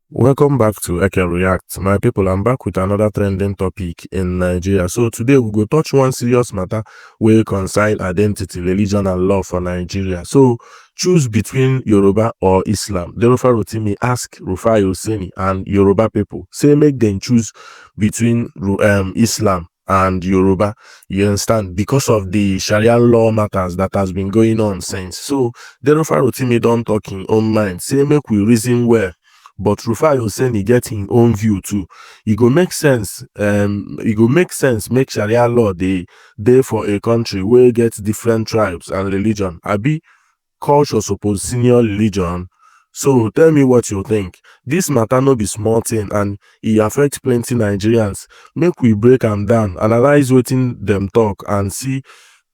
Welcome back to Eke React. My people, I'm back with another trending topic in Nigeria. So today we go touch one serious matter wey concern identity, religion and law for Nigeria. So choose between Yoruba or Islam. Dele Farotimi ask Rufai Oseni and Yoruba people, say make them choose between Islam and Yoruba. You understand? Because of the Sharia law matters that has been going on since. So Dele Farotimi don't talk in own mind, say make we reason well. But Rufai Oseni get his own view too. It go make sense. It go make sense. Make Sharia law dey for a country where get different tribes and religion. Abi culture suppose senior religion. So tell me what you think. This matter no be small thing and it affect plenty Nigerians. Make we break am down, analyze wetin them talk and see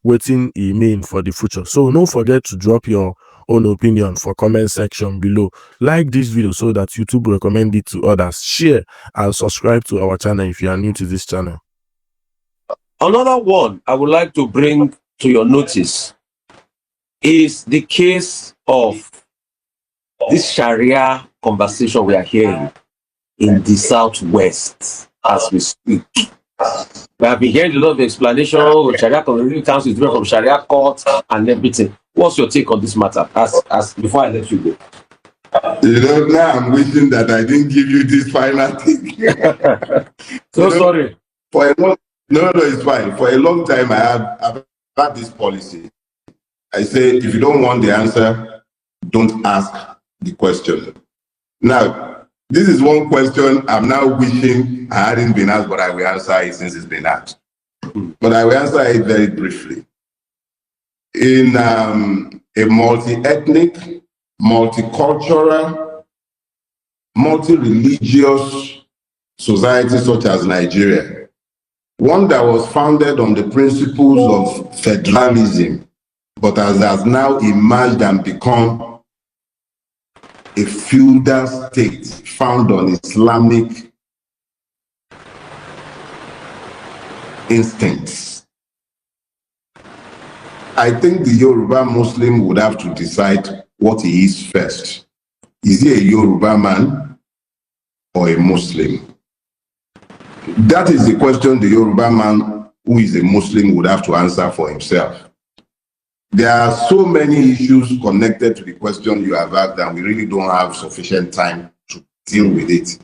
wetin e mean for the future. So don't forget to drop your own opinion for comment section below. Like this video so that YouTube recommend it to others. Share and subscribe to our channel if you are new to this channel. Another one I would like to bring to your notice is the case of this Sharia conversation we are hearing in the Southwest as we speak. We have been hearing a lot of explanation. Sharia Community Council is different from Sharia court and everything. What's your take on this matter? As before I let you go. You know, now I'm wishing that I didn't give you this final thing. So sorry. For a long, no, it's fine. For a long time, I've had this policy. I say, if you don't want the answer, don't ask the question. Now, this is one question I'm now wishing I hadn't been asked, but I will answer it since it's been asked. But I will answer it very briefly. In a multi-ethnic, multicultural, multi-religious society such as Nigeria, one that was founded on the principles of federalism, but has now emerged and become a feudal state found on Islamic instincts. I think the Yoruba Muslim would have to decide what he is first. Is he a Yoruba man or a Muslim? That is the question the Yoruba man who is a Muslim would have to answer for himself. There are so many issues connected to the question you have asked, and we really don't have sufficient time to deal with it.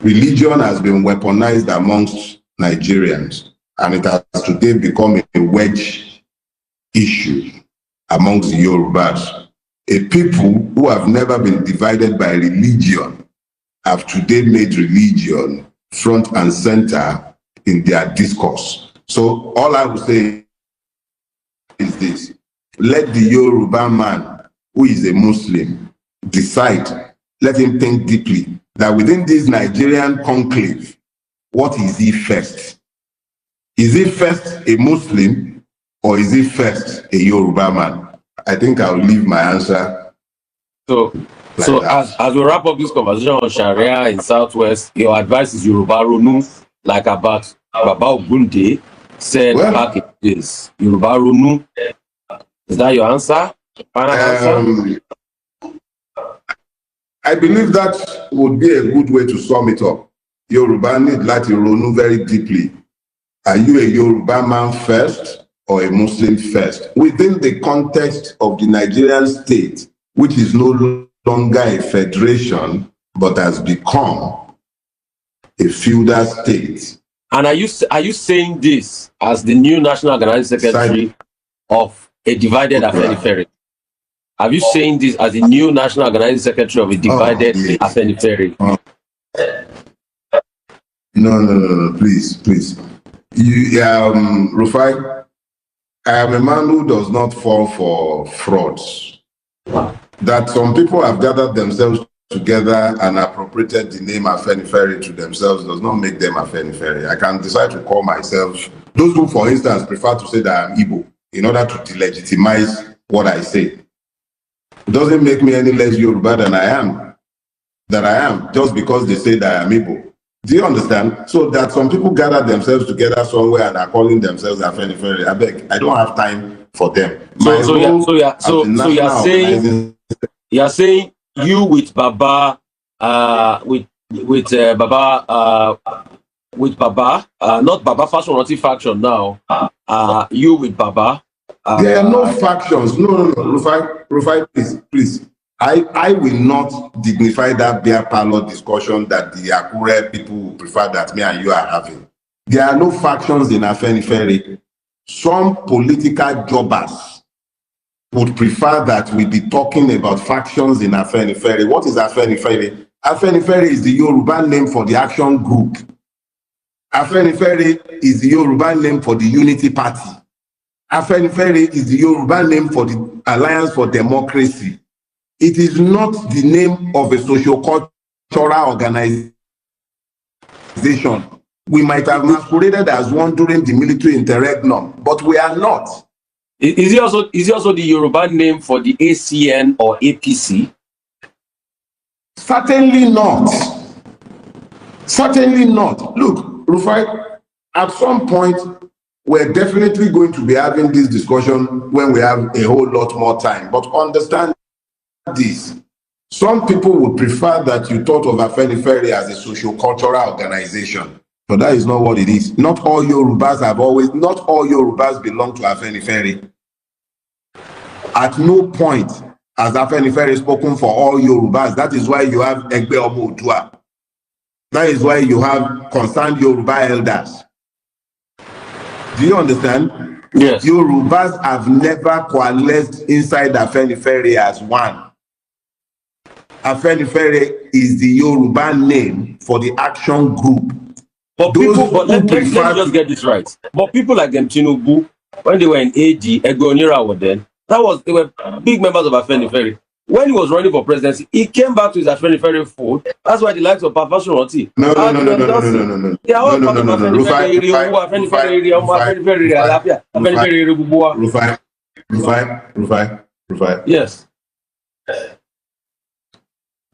Religion has been weaponized amongst Nigerians, and it has today become a wedge issue amongst the Yorubas. A people who have never been divided by religion have today made religion front and center in their discourse. So all I will say is this: let the Yoruba man who is a Muslim decide, let him think deeply, that within this Nigerian conclave, what is he first? Is he first a Muslim or is he first a Yoruba man? I think I'll leave my answer. So as we wrap up this conversation on Sharia in Southwest, your advice is Yoruba Ronu, like about Baba Ogunde said back in this. Yoruba Ronu. Is that your answer? Final answer? I believe that would be a good way to sum it up. Yoruba need láti ronú very deeply. Are you a Yoruba man first or a Muslim first? Within the context of the Nigerian state, which is no longer a federation, but has become a feudal state. And are you saying this as the new National Organizing Secretary of a divided Afenifere? Are you saying this as the new National Organizing Secretary of a divided Afenifere? No, please. Rufai, I am a man who does not fall for frauds. That some people have gathered themselves together and appropriated the name Afenifere to themselves does not make them Afenifere. I can decide to call myself, those who, for instance, prefer to say that I'm Igbo in order to delegitimize what I say. It doesn't make me any less Yoruba than I am, just because they say that I'm Igbo. Do you understand? So that some people gather themselves together somewhere and are calling themselves Afenifere. I beg, I don't have time for them. So you're saying you with Baba Baba with Baba, not Baba Fashion faction now. You with Baba. There are no factions. No. Rufai, please. I will not dignify that beer parlor discussion that the Akure people will prefer that me and you are having. There are no factions in Afenifere. Some political jobbers would prefer that we be talking about factions in Afenifere. What is Afenifere? Afenifere is the Yoruba name for the action group. Afenifere is the Yoruba name for the Unity Party. Afenifere is the Yoruba name for the Alliance for Democracy. It is not the name of a socio-cultural organization. We might have masqueraded as one during the military interregnum, but we are not. Is it also the Yoruba name for the ACN or APC? Certainly not. Certainly not. Look, Rufai, at some point, we're definitely going to be having this discussion when we have a whole lot more time. But understand this. Some people would prefer that you thought of Afenifere as a socio-cultural organization. But that is not what it is. Not all Yorubas belong to Afenifere. At no point has Afenifere spoken for all Yorubas. That is why you have Egbe Omo Oodua. That is why you have concerned Yoruba elders. Do you understand? Yes. Yorubas have never coalesced inside Afenifere as one. Afenifere is the Yoruba name for the action group. But let's just get this right. But people like them, Tinubu, when they were in AD, Egonira were then. They were big members of Afenifere. When he was running for presidency, he came back to his Afenifere fold. That's why the likes of Papa Shorty. No. They are all part of Afenifere. Rufai. Yes.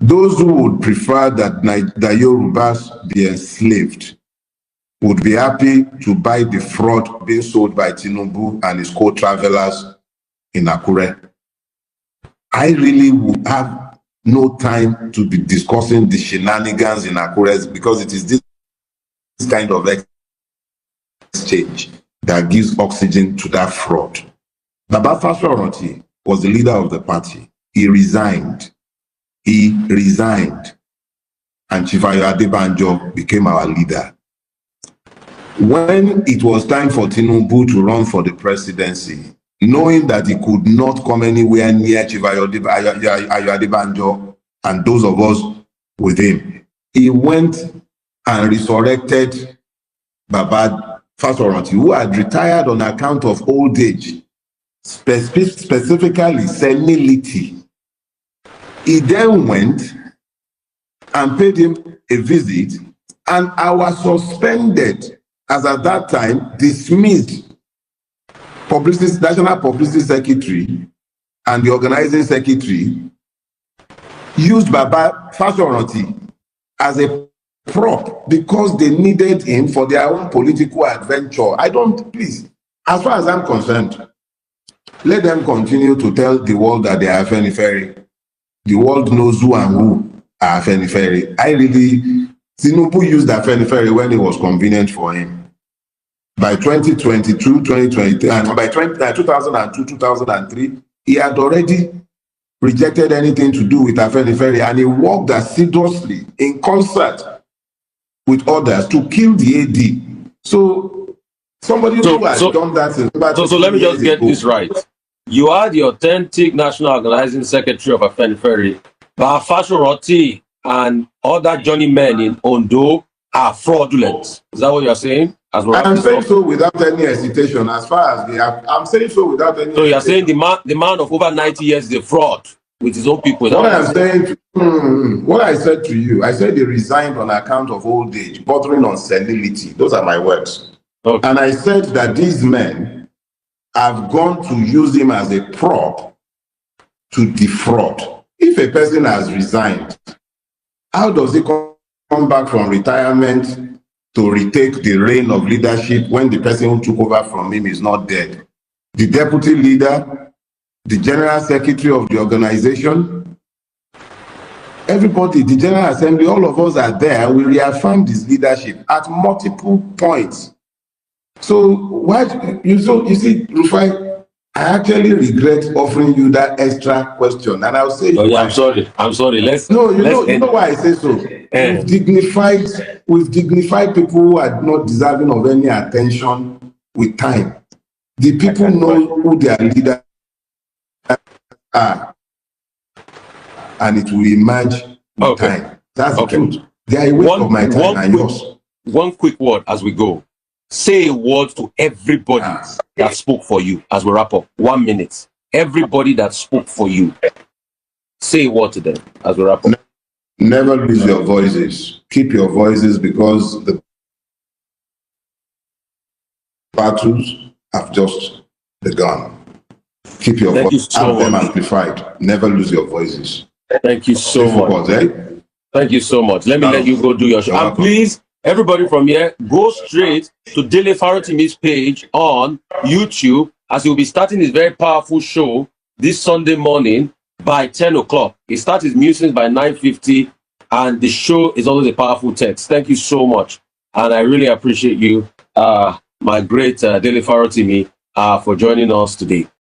Those who would prefer that the Yorubas be enslaved would be happy to buy the fraud being sold by Tinubu and his co-travelers in Akure. I really would have no time to be discussing the shenanigans in Akure because it is this kind of exchange that gives oxygen to that fraud. Baba Fashoranti was the leader of the party. He resigned, and Chief Ayo Adebanjo became our leader. When it was time for Tinubu to run for the presidency, knowing that he could not come anywhere near Chief Ayo Adebanjo and those of us with him, he went and resurrected Baba Fashoranti, who had retired on account of old age, specifically senility. He then went and paid him a visit, and I was suspended, as at that time, dismissed National Publicity Secretary and the organizing secretary used Baba Fashoranti as a prop because they needed him for their own political adventure. Please, as far as I'm concerned, let them continue to tell the world that they are Afenifere. The world knows who and who are Afenifere. Tinubu used Afenifere when it was convenient for him. By 2022, 2023, and by 2002, 2003, he had already rejected anything to do with Afenifere, and he worked assiduously in concert with others to kill the AD. So somebody who has done that since so let me just get this right. You are the authentic national organizing secretary of Afenifere. Baba Fashoranti and other journeymen in Ondo are fraudulent. Is that what you're saying? I'm saying so without any hesitation. As far as I'm saying so without any. So you're saying the man of over 90 years is a fraud with his own people. What I said to you, I said he resigned on account of old age, bordering on senility. Those are my words. Okay. And I said that these men have gone to use him as a prop to defraud. If a person has resigned, how does he come back from retirement to retake the reign of leadership when the person who took over from him is not dead? The deputy leader, the general secretary of the organization, Everybody, the General Assembly, all of us are there. We reaffirmed his leadership at multiple points. So why you see, Rufai, I actually regret offering you that extra question, and I'll say Oh, yeah, why. I'm sorry. Let's No, let's you end. know why I say so. Eh, We've dignified people who are not deserving of any attention with time. The people know who their leaders are, and it will emerge with okay. time. That's the Okay. truth. They are a waste of my time and yours. One quick word as we go. Say a word to everybody that spoke for you as we wrap up. 1 minute. Everybody that spoke for you. Say a word to them as we wrap up. Never lose your voices. Keep your voices, because the battles have just begun. Keep your voices. Have them amplified. Never lose your voices. Thank you so much. Thank you so much. Let me let you go do your show. And please, everybody from here, go straight to Dele Farotimi's page on YouTube, as he'll be starting his very powerful show this Sunday morning by 10 o'clock. He starts his musings by 9:50, and the show is always a powerful text. Thank you so much. And I really appreciate you, my great Dele Farotimi, for joining us today.